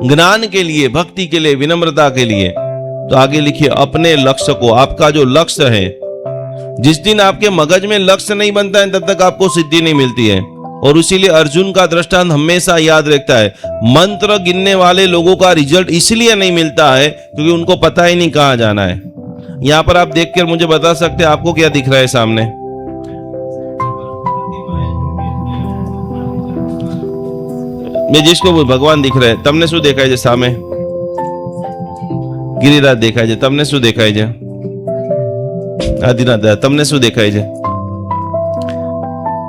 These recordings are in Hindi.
ज्ञान के लिए, भक्ति के लिए, विनम्रता के लिए। तो आगे लिखिए, अपने लक्ष्य को, आपका जो लक्ष्य है, जिस दिन आपके मगज में लक्ष्य नहीं बनता है तब तक आपको सिद्धि नहीं मिलती है। और इसीलिए अर्जुन का दृष्टांत हमेशा याद रखता है। मंत्र गिनने वाले लोगों का रिजल्ट इसलिए नहीं मिलता है क्योंकि उनको पता ही नहीं कहां जाना है। यहां पर आप देखकर मुझे बता सकते हैं आपको क्या दिख रहा है सामने? मैं जिसको भगवान दिख रहे तमने शू देखाय છે સામે? गिरिराज देखाय છે, તમને શું દેખાય છે? આદિનાથ તમને શું દેખાય છે?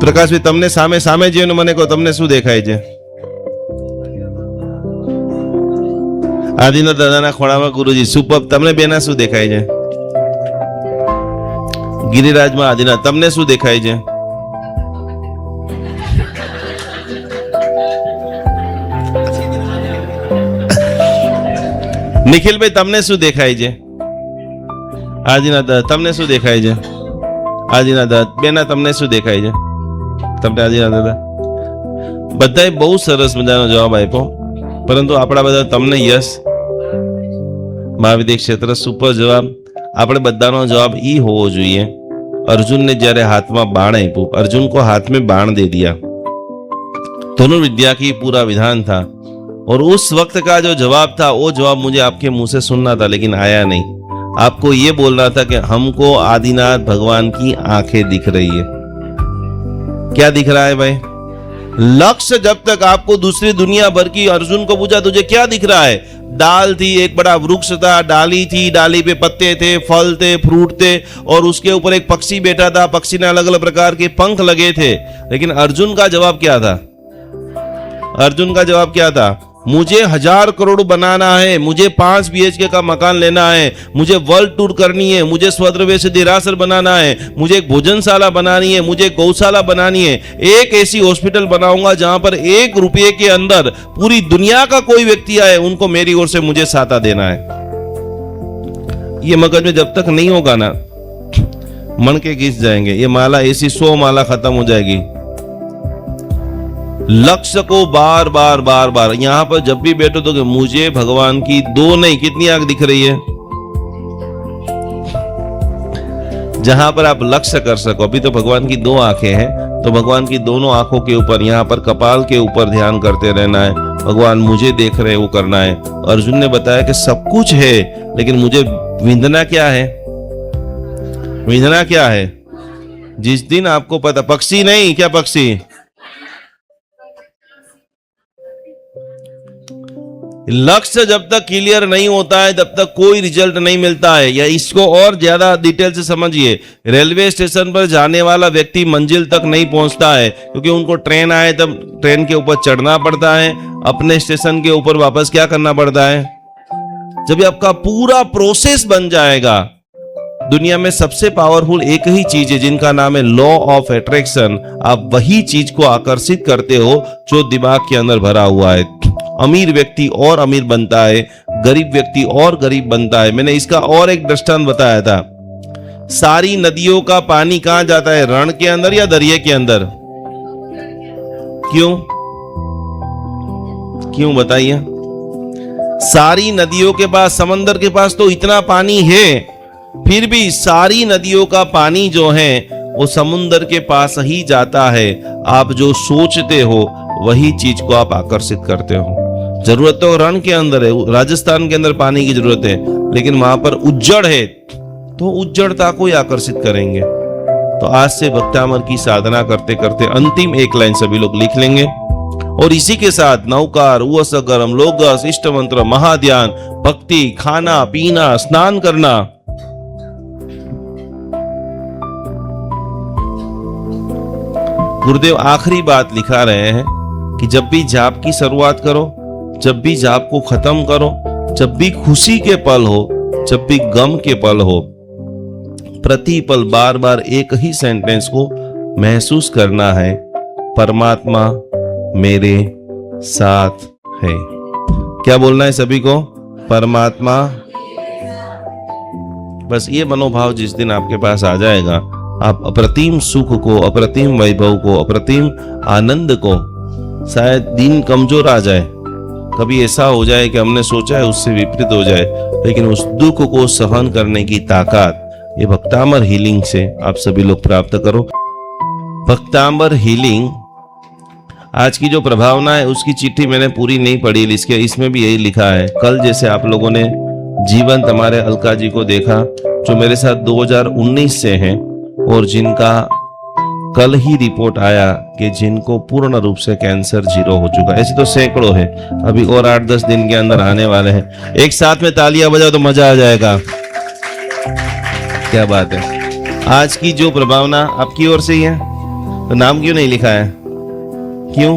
પ્રકાશભાઈ તમને સામે સામે જોઈને મને કહો, તમને શું દેખાય છે? આદિનાથ દાદાના ખોળામાં ગુરુજી સુપર, તમને બેના શું દેખાય છે? ગિરિરાજમાં આદિનાથ તમને શું દેખાય છે? નિખિલભાઈ તમને શું દેખાય છે? આદિનાથ તમને શું દેખાય છે? આદિનાથ બેના તમને શું દેખાય છે? તમને આદિનાથ દાદા બધાએ બહુ સરસ મજાનો જવાબ આપ્યો, પરંતુ આપણા બધા તમને યસ મહાવિદ્ય ક્ષેત્ર સુપર જવાબ। આપણે બધાનો જવાબ ઈ હોવો જોઈએ। अर्जुन ने जયારે हाथ में बाण आप्યું, अर्जुन को हाथ में बाण दे दिया, धनुर्विद्या की पूरा विधान था और उस वक्त का जो जवाब था वो जवाब मुझे आपके मुंह से सुनना था लेकिन आया नहीं। आपको ये बोलना था कि हमको आदिनाथ भगवान की आंखें दिख रही है। क्या दिख रहा है भाई? लक्ष्य जब तक आपको दूसरी दुनिया भर की, अर्जुन को पूछा तुझे क्या दिख रहा है? डाल थी, एक बड़ा वृक्ष था, डाली थी, डाली पे पत्ते थे, फल थे, फ्रूट थे और उसके ऊपर एक पक्षी बैठा था, पक्षी ने अलग अलग प्रकार के पंख लगे थे। लेकिन अर्जुन का जवाब क्या था? अर्जुन का जवाब क्या था? मुझे 1000 करोड़ बनाना है, मुझे 5 BHK का मकान लेना है, मुझे वर्ल्ड टूर करनी है, मुझे स्वद्रव्य से देरासर बनाना है, मुझे एक भोजनशाला बनानी है, मुझे गौशाला बनानी है, एक ऐसी हॉस्पिटल बनाऊंगा जहां पर 1 रुपये के अंदर पूरी दुनिया का कोई व्यक्ति आए उनको मेरी ओर से मुझे साता देना है। ये मगज में जब तक नहीं होगा ना, मन के घिस जाएंगे। ये माला ऐसी 100 माला खत्म हो जाएगी। लक्ष्य को बार बार बार बार यहां पर जब भी बैठो तो कि मुझे भगवान की 2 नहीं कितनी आंख दिख रही है, जहां पर आप लक्ष्य कर सको। अभी तो भगवान की 2 आंखें हैं, तो भगवान की दोनों आंखों के ऊपर, यहां पर कपाल के ऊपर ध्यान करते रहना है। भगवान मुझे देख रहे हैं, वो करना है। अर्जुन ने बताया कि सब कुछ है लेकिन मुझे विंदना क्या है? विंदना क्या है? जिस दिन आपको पता, पक्षी नहीं, क्या पक्षी? लक्ष्य जब तक क्लियर नहीं होता है तब तक कोई रिजल्ट नहीं मिलता है। या इसको और ज्यादा डिटेल से समझिए, रेलवे स्टेशन पर जाने वाला व्यक्ति मंजिल तक नहीं पहुंचता है क्योंकि उनको ट्रेन आए तब ट्रेन के ऊपर चढ़ना पड़ता है, अपने स्टेशन के ऊपर वापस क्या करना पड़ता है। जब आपका पूरा प्रोसेस बन जाएगा, दुनिया में सबसे पावरफुल एक ही चीज है जिनका नाम है लॉ ऑफ अट्रैक्शन। आप वही चीज को आकर्षित करते हो जो दिमाग के अंदर भरा हुआ है। अमीर व्यक्ति और अमीर बनता है, गरीब व्यक्ति और गरीब बनता है। मैंने इसका और एक दृष्टांत बताया था। सारी नदियों का पानी कहां जाता है? रण के अंदर या दरिया के अंदर? क्यों क्यों बताइए? सारी नदियों के पास, समंदर के पास तो इतना पानी है, फिर भी सारी नदियों का पानी जो है वो समुद्र के पास ही जाता है। आप जो सोचते हो वही चीज को आप आकर्षित करते हो। जरूरत तो रण के अंदर है, राजस्थान के अंदर पानी की जरूरत है, लेकिन वहां पर उज्जड़ है तो उज्जड़ता को ही आकर्षित करेंगे। तो आज से भक्तामर की साधना करते करते अंतिम एक लाइन सभी लोग लिख लेंगे और इसी के साथ नौकार, उवसगरम, लोगस, इष्ट मंत्र, महाध्यान, भक्ति, खाना पीना, स्नान करना। गुरुदेव आखिरी बात लिखा रहे हैं कि जब भी जाप की शुरुआत करो, जब भी जाप को खत्म करो, जब भी खुशी के पल हो, जब भी गम के पल हो, प्रति पल बार बार एक ही सेंटेंस को महसूस करना है, परमात्मा मेरे साथ है। क्या बोलना है सभी को? परमात्मा। बस ये मनोभाव जिस दिन आपके पास आ जाएगा, आप अप्रतिम सुख को, अप्रतिम वैभव को, अप्रतिम आनंद को, शायद दिन कमजोर आ जाए, कभी ऐसा हो जाए कि हमने सोचा है उससे विपरीत हो जाए, लेकिन उस दुख को सहन करने की ताकत ये भक्तामर हीलिंग से आप सभी लोग प्राप्त करो। भक्तामर हीलिंग आज की जो प्रभावना है उसकी चिट्ठी मैंने पूरी नहीं पढ़ी, इसमें भी यही लिखा है। कल जैसे आप लोगों ने जीवन हमारे अलका जी को देखा जो मेरे साथ 2019 से हैं और जिनका कल ही रिपोर्ट आया कि जिनको पूर्ण रूप से कैंसर 0 हो चुका। ऐसे तो सैकड़ों है, अभी और 8-10 दिन के अंदर आने वाले हैं। एक साथ में तालियां बजाओ तो मजा आ जाएगा। क्या बात है। आज की जो प्रभावना आपकी ओर से ही है, तो नाम क्यों नहीं लिखा है? क्यों?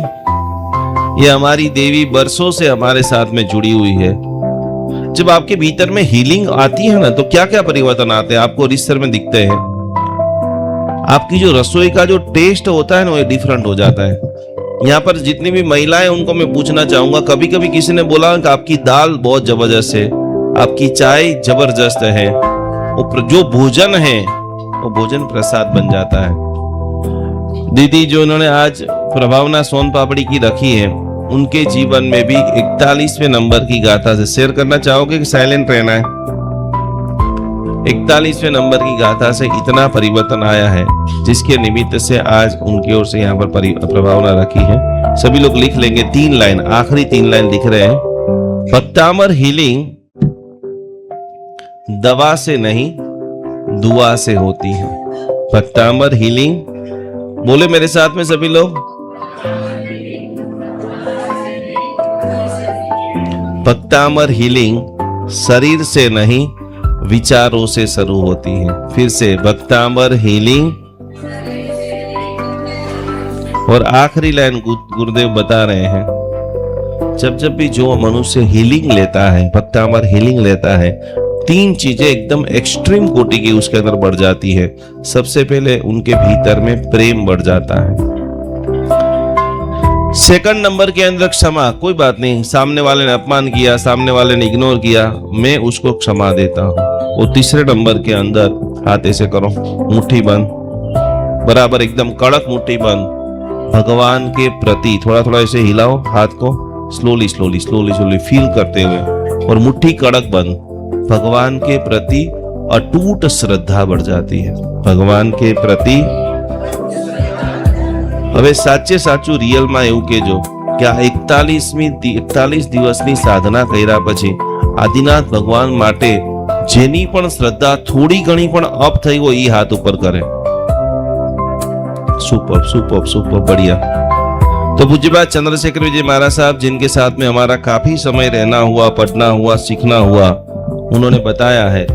ये हमारी देवी बरसों से हमारे साथ में जुड़ी हुई है। जब आपके भीतर में हीलिंग आती है ना, तो क्या क्या परिवर्तन आते हैं आपको रिश्ते में दिखते हैं। आपकी जो रसोई का जो टेस्ट होता है ना, वो डिफरेंट हो जाता है। यहाँ पर जितनी भी महिलाएं उनको मैं पूछना चाहूंगा, कभी कभी किसी ने बोला कि आपकी दाल बहुत जबरदस्त है, आपकी चाय जबरदस्त है, जो भोजन है वो भोजन प्रसाद बन जाता है। दीदी जो उन्होंने आज प्रभावना सोन पापड़ी की रखी है, उनके जीवन में भी 41वें नंबर की गाथा से शेयर करना चाहोगे कि साइलेंट रहना है? 41वें नंबर की गाथा से इतना परिवर्तन आया है, जिसके निमित्त से आज उनकी ओर से यहाँ पर प्रभावना रखी है। सभी लोग लिख लेंगे 3 लाइन, आखिरी 3 लाइन लिख रहे हैं। भक्तामर हीलिंग दवा से नहीं दुआ से होती है। भक्तामर हीलिंग, बोले मेरे साथ में सभी लोग, भक्तामर हीलिंग शरीर से नहीं विचारों से शुरू होती है। फिर से, भक्तामर हीलिंग, और आखिरी लाइन गुरुदेव बता रहे हैं, जब भी जो मनुष्य हीलिंग लेता है, भक्तामर हीलिंग लेता है, 3 चीजें एकदम एक्सट्रीम कोटि की उसके अंदर बढ़ जाती है। सबसे पहले उनके भीतर में प्रेम बढ़ जाता है। सेकंड नंबर के अंदर क्षमा, कोई बात नहीं, सामने वाले ने अपमान किया, सामने वाले ने इग्नोर किया, मैं उसको क्षमा देता हूं। और तीसरे नंबर के अंदर हाथ ऐसे करो, मुट्ठी बंद, बराबर एकदम कड़क मुट्ठी बंद, भगवान के प्रति थोड़ा थोड़ा ऐसे हिलाओ हाथ को, slowly slowly slowly slowly feel करते हुए, और मुट्ठी कड़क बंद। भगवान के प्रति अटूट श्रद्धा बढ़ जाती है। भगवान के प्रति હવે સાચે સાચું રિયલમાં એવું કહેજો કે આ 41 દિવસની સાધના કર્યા પછી આદિનાથ ભગવાન માટે જેની પણ શ્રદ્ધા થોડી ઘણી પણ અપ થઈ હોય એ હાથ ઉપર કરે। सुपर सुपर सुपर बढ़िया। तो पूज्यपाद चंद्रशेखर विजय महाराज साहब, जिनके साथ में हमारा काफी समय रहना हुआ, पढ़ना हुआ, सीखना हुआ, उन्होंने बताया है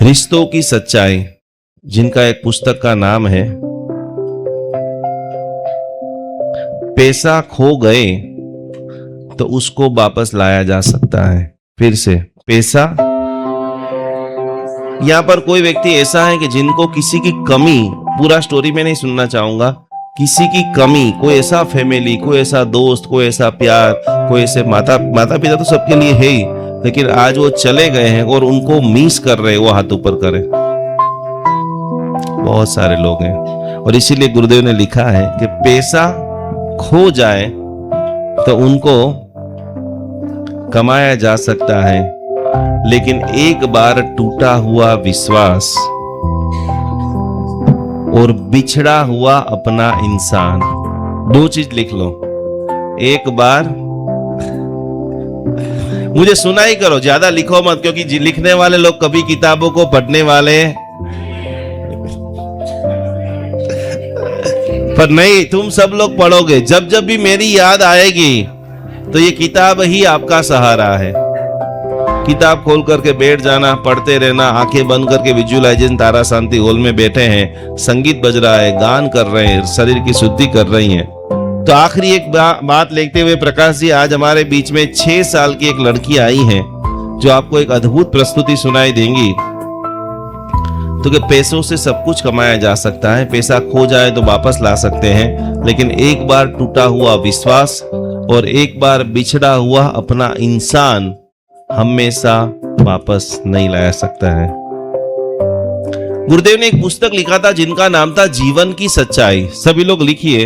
रिश्तों की सच्चाई, जिनका एक पुस्तक का नाम है पैसा खो गए तो उसको वापस लाया जा सकता है। फिर से, पैसा, यहां पर कोई व्यक्ति ऐसा है कि जिनको किसी की कमी, पूरा स्टोरी में नहीं सुनना चाहूंगा, किसी की कमी, कोई ऐसा फैमिली, कोई ऐसा दोस्त, कोई ऐसा प्यार, कोई ऐसे माता पिता तो सबके लिए है ही, लेकिन आज वो चले गए हैं और उनको मिस कर रहे हैं, वो हाथ ऊपर करें। बहुत सारे लोग हैं, और इसीलिए गुरुदेव ने लिखा है कि पैसा खो जाए तो उनको कमाया जा सकता है, लेकिन एक बार टूटा हुआ विश्वास और बिछड़ा हुआ अपना इंसान, 2 चीज लिख लो। एक बार, मुझे सुना ही करो, ज्यादा लिखो मत, क्योंकि लिखने वाले लोग कभी किताबों को पढ़ने वाले पर नहीं, तुम सब लोग पढ़ोगे। जब जब भी मेरी याद आएगी तो ये किताब ही आपका सहारा है। किताब खोल करके बैठ जाना, पढ़ते रहना, आंखें बंद करके विजुअलाइजेशन तारा शांति हॉल में बैठे हैं, संगीत बज रहा है, गान कर रहे हैं, शरीर की शुद्धि कर रही हैं। तो आखिरी एक बात लेते हुए प्रकाश जी, आज हमारे बीच में 6 साल की एक लड़की आई है जो आपको एक अद्भुत प्रस्तुति सुनाई देंगी। तो कि पैसों से सब कुछ कमाया जा सकता है, पैसा खो जाए तो वापस ला सकते हैं, लेकिन एक बार टूटा हुआ विश्वास और एक बार बिछड़ा हुआ अपना इंसान हमेशा वापस नहीं लाया सकता है। गुरुदेव ने एक पुस्तक लिखा था जिनका नाम था जीवन की सच्चाई। सभी लोग लिखिए,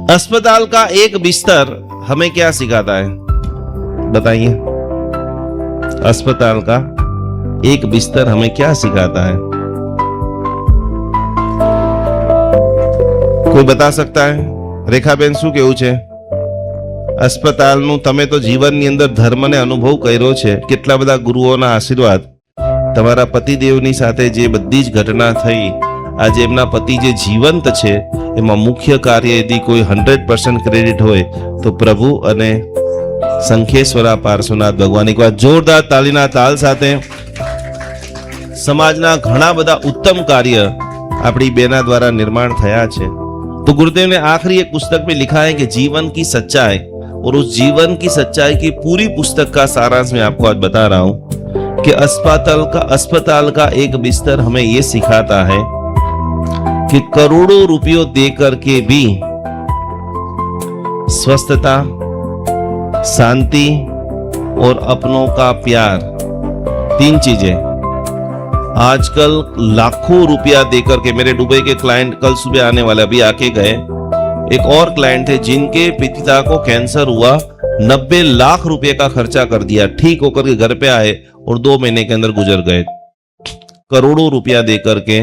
अस्पताल का एक बिस्तर हमें क्या सिखाता है? बताइए, अस्पताल का एक बिस्तर हमें क्या सिखाता है? કોઈ બતા શકતા હે? રેખાબેન શું કેવું છે? અસ્પતાલનું તમે તો જીવનની અંદર ધર્મને અનુભવ કર્યો છે, કેટલા બધા ગુરુઓના આશીર્વાદ, તમારા પતિદેવની સાથે જે બધી જ ઘટના થઈ, આજે એમના પતિ જે જીવંત છે એમાં મુખ્ય કાર્ય यदि કોઈ 100% ક્રેડિટ હોય તો પ્રભુ અને સંખેશ્વરા પાર્શ્વનાથ ભગવાન। એક વાર જોરદાર તાળીના તાલ સાથે સમાજના ઘણા બધા ઉત્તમ કાર્ય આપણી બેના દ્વારા નિર્માણ થયા છે। तो गुरुदेव ने आखिरी एक पुस्तक में लिखा है कि जीवन की सच्चाई, और उस जीवन की सच्चाई की पूरी पुस्तक का सारांश मैं आपको आज बता रहा हूं कि अस्पताल का एक बिस्तर हमें यह सिखाता है कि करोड़ों रुपयों देकर के भी स्वस्थता, शांति और अपनों का प्यार, तीन चीजें आजकल लाखों रुपया देकर के, मेरे दुबई के क्लाइंट कल सुबह आने वाले, अभी आके गए। एक और क्लाइंट थे जिनके पिता को कैंसर हुआ, 90 लाख रुपए का खर्चा कर दिया, ठीक होकर के घर पे आए और 2 महीने के अंदर गुजर गए। करोड़ों रुपया देकर के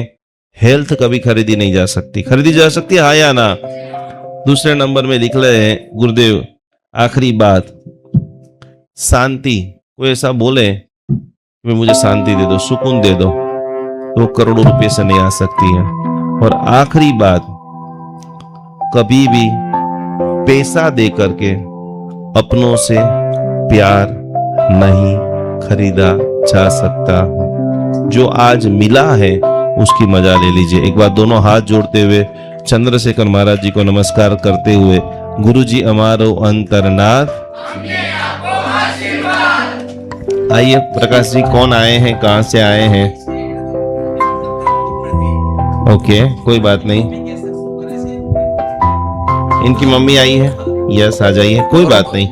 हेल्थ कभी खरीदी नहीं जा सकती। खरीदी जा सकती है, हाँ या ना? दूसरे नंबर में लिख रहे हैं गुरुदेव, आखिरी बात, शांति। कोई ऐसा बोले मुझे शांति दे दो, सुकून दे दो, तो करोड़ों रुपए से नहीं आ सकती है। और आखिरी बात, कभी भी पैसा दे करके अपनों से प्यार नहीं खरीदा जा सकता। जो आज मिला है उसकी मजा ले लीजिए। एक बार दोनों हाथ जोड़ते हुए चंद्रशेखर महाराज जी को नमस्कार करते हुए, गुरु जी अमारो अंतरनाथ। आइए प्रकाश जी, कौन आए हैं, कहां से आए हैं? ओके, कोई बात नहीं। इनकी मम्मी आई है, यस आ जाइए, कोई बात नहीं।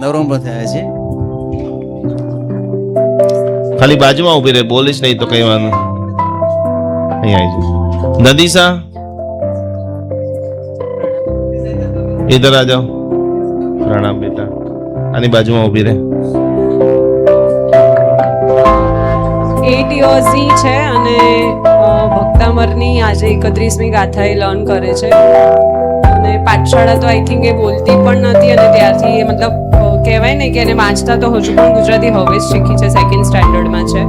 खाली बाजू में उभी रहे, बोलिश नहीं तो कई बार नहीं आई। नदीसा इधर आ जाओ, प्रणाम बेटा, आनी बाजू में उभी रहे। 8 યર્સની છે અને ભક્તામરની આજે 31મી ગાથા એ લર્ન કરે છે અને પાઠશાળા તો આઈ થિંક એ બોલતી પણ નથી અને ત્યારથી એ મતલબ કહેવાય ને કે એને વાંચતા તો હજુ પણ ગુજરાતી હવે જ શીખી છે, 2nd સ્ટાન્ડર્ડમાં છે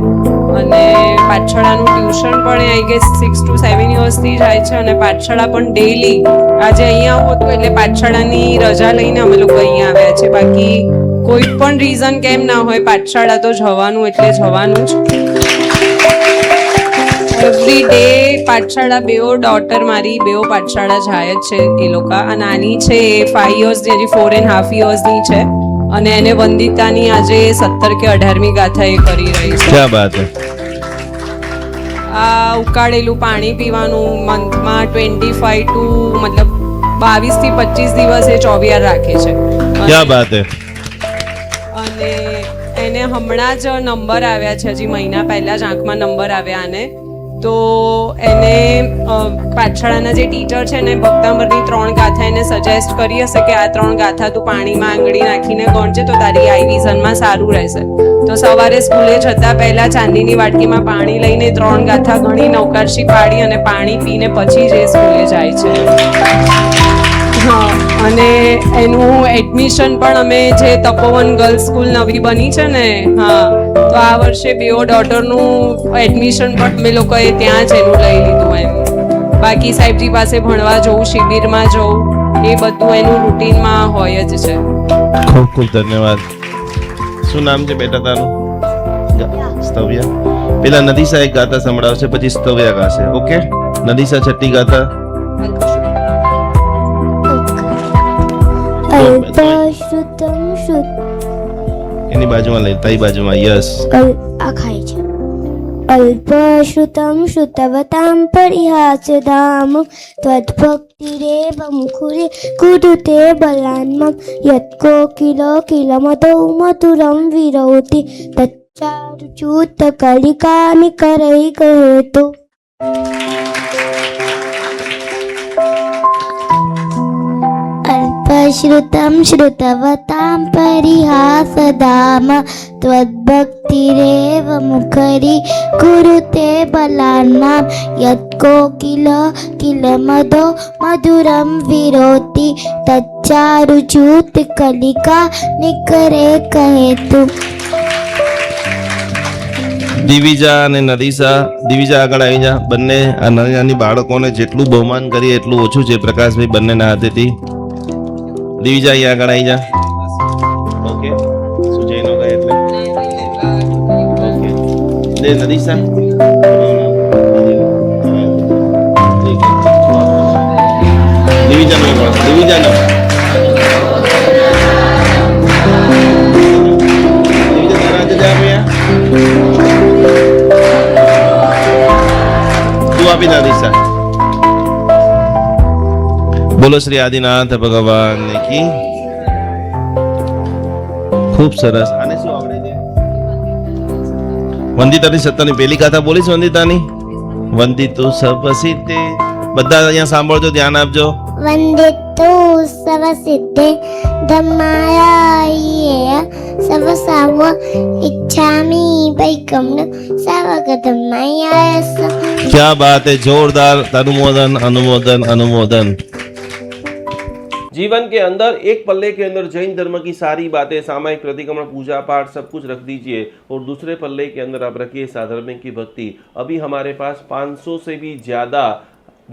અને પાઠશાળાનું ટ્યુશન પણ આઈ ગેસ 6 to 7 યર્સથી જાય છે અને પાઠશાળા પણ ડેઈલી આજે અહીંયા આવો તો એટલે પાઠશાળાની રજા લઈને અમે લોકો અહીંયા આવ્યા છે, બાકી કોઈ પણ રીઝન કેમ ના હોય પાઠશાળા તો જવાનું એટલે જવાનું જ। એવરી ડે પાઠશાળા, બેઓ ડોટર મારી બેઓ પાઠશાળા જાય જ છે એ લોકો। આ નાની છે એ 5 યર્સની, હજી 4.5 યર્સની છે અને એને વંદિતાની આજે 17 કે 18મી ગાથા એ કરી રહી છે। क्या बात है। આ ઉકાળેલું પાણી પીવાનું મંથમાં 25 ટુ મતલબ 22 થી 25 દિવસ એ ચોવિયાર રાખે છે। क्या बात है। અને એને હમણાં જ નંબર આવ્યા છે, હજી મહિના પહેલા જ આંખમાં નંબર આવ્યા અને તો એને પાઠશાળાના જે ટીચર છે ને ભક્તામરની 3 ગાથા એને સજેસ્ટ કરી હશે કે આ 3 ગાથા તું પાણીમાં આંગળી નાખીને ગણજે તો તારી આઈ વિઝનમાં સારું રહેશે। તો સવારે સ્કૂલે જતા પહેલા ચાંદીની વાટકીમાં પાણી લઈને 3 ગાથા ગણી, નવકારશી પાડી અને પાણી પીને પછી જ એ સ્કૂલે જાય છે। હા, અને એનું એડમિશન પણ અમે જે તપોવન ગર્લ્સ સ્કૂલ નવી બની છે ને, હા, તો આ વર્ષે બેઓ ડોટરનું એડમિશન પણ અમે લોકોએ ત્યાં જ એનું લઈ લીધું એમ। બાકી સાહેબજી પાસે ભણવા જવું, શિબિરમાં જવું, એ બધું એનું રૂટીનમાં હોય જ છે। ખૂબ ખૂબ ધન્યવાદ। શું નામ છે બેટા તારું? સ્તવ્યા। પેલા નદીસા એક ગાતા સંભળાવશે, પછી સ્તવ્યા ગાશે, ઓકે? નદીસા છઠ્ઠી ગાતા। અલ્પશ્રુતમ શ્રુત એની બાજુમાં લઈ, તારી બાજુમાં, યસ। આ ખાય છે। અલ્પશ્રુતમ શ્રુતવતામ પરિહાસધામ ત્વદ્ભક્તિરેવ મુખુરે કુરુતે બલાન્મમ યત્કોકિલો કિલમદો મધુરમ વિરોતિ તત્પ तच्चारुचूत कलिका निकरई कहे तो। अल्पश्रुतं श्रुतवतां परिहासदाम त्वद्भक्तिरेव मुखरी कुरुते बलानां यत्कोकिल किल मदो मधुरं विरोति तच्चारुचूत कलिका निकरे कहे तो। દિવિજા અને નદીસા, દિવિજા આગળ આવી જા. બંને આ નાની નાની બાળકોને જેટલું બહુમાન કરીએ એટલું ઓછું છે પ્રકાશભાઈ બંનેના હાથેથી. દિવિજા અહીંયા આગળ આવી જા. ઓકે, સુજયનો ગઈ એટલે ઓકે. દે નદીસા. દિવિજાનો પણ દિવિજાનો બોલો શ્રી આદિનાથ ભગવાન की खूब सरस. આને શું આવડે છે? વંદિતાની સત્તાની પેલી કથા બોલીશ. વંદિતાની વંદિતો સબ સિદ્ધે. બધા અહીંયા સાંભળજો, ધ્યાન આપજો. वंदितो सर्वसिद्धे धम्माय सर्वसाव इच्छामि वैकम्न सर्वगतमयास. क्या बात है, जोरदार अनुमोदन अनुमोदन अनुमोदन. जीवन के अंदर एक पल्ले के अंदर जैन धर्म की सारी बातें, सामायिक प्रतिक्रमण, पूजा पाठ सब कुछ रख दीजिए और दूसरे पल्ले के अंदर आप रखिए साधर्मिक की भक्ति. अभी हमारे पास 500 से भी ज़्यादा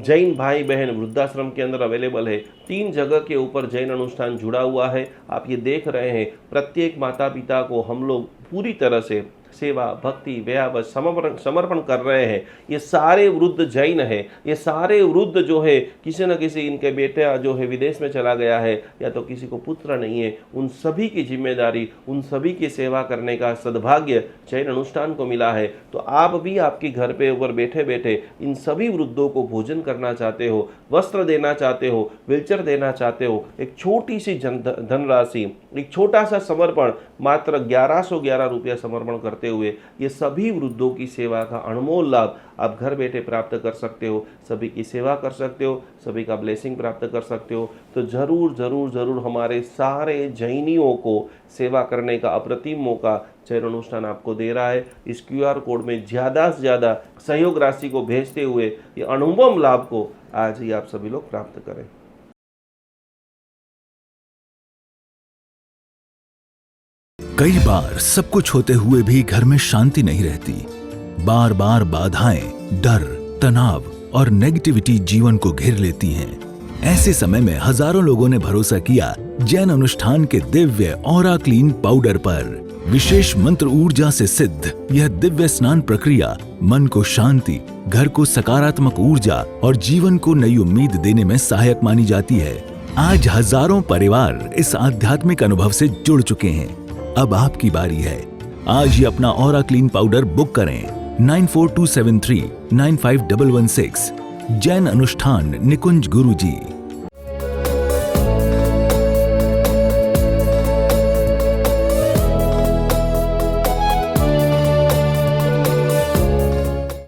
जैन भाई बहन वृद्धाश्रम के अंदर अवेलेबल है. 3 जगह के ऊपर जैन अनुष्ठान जुड़ा हुआ है. आप ये देख रहे हैं. प्रत्येक माता पिता को हम लोग पूरी तरह से सेवा भक्ति व्यावस समर्पण कर रहे हैं. ये सारे वृद्ध जैन है. ये सारे वृद्ध जो है किसी न किसी इनके बेटा जो है विदेश में चला गया है या तो किसी को पुत्र नहीं है. उन सभी की जिम्मेदारी, उन सभी की सेवा करने का सद्भाग्य जैन अनुष्ठान को मिला है. तो आप भी आपके घर पे ऊपर बैठे बैठे इन सभी वृद्धों को भोजन करना चाहते हो, वस्त्र देना चाहते हो, व्हीलचेयर देना चाहते हो, एक छोटी सी धनराशि, एक छोटा सा समर्पण, मात्र 1111 रुपया समर्पण करते हुए ये सभी वृद्धों की सेवा का अनमोल लाभ आप घर बैठे प्राप्त कर सकते हो. सभी की सेवा कर सकते हो, सभी का ब्लेसिंग प्राप्त कर सकते हो. तो जरूर जरूर जरूर हमारे सारे जैनियों को सेवा करने का अप्रतिम मौका जैन अनुष्ठान आपको दे रहा है. इस QR कोड में ज़्यादा से ज़्यादा सहयोग राशि को भेजते हुए ये अनुपम लाभ को आज ही आप सभी लोग प्राप्त करें. कई बार सब कुछ होते हुए भी घर में शांति नहीं रहती. बार बार बाधाएं, डर, तनाव और नेगेटिविटी जीवन को घेर लेती हैं. ऐसे समय में हजारों लोगों ने भरोसा किया जैन अनुष्ठान के दिव्य ऑरा क्लीन पाउडर पर. विशेष मंत्र ऊर्जा से सिद्ध यह दिव्य स्नान प्रक्रिया मन को शांति, घर को सकारात्मक ऊर्जा और जीवन को नई उम्मीद देने में सहायक मानी जाती है. आज हजारों परिवार इस आध्यात्मिक अनुभव से जुड़ चुके हैं. अब आपकी बारी है. आज ही अपना ऑरा क्लीन पाउडर बुक करें 9427395116. जैन अनुष्ठान निकुंज गुरुजी.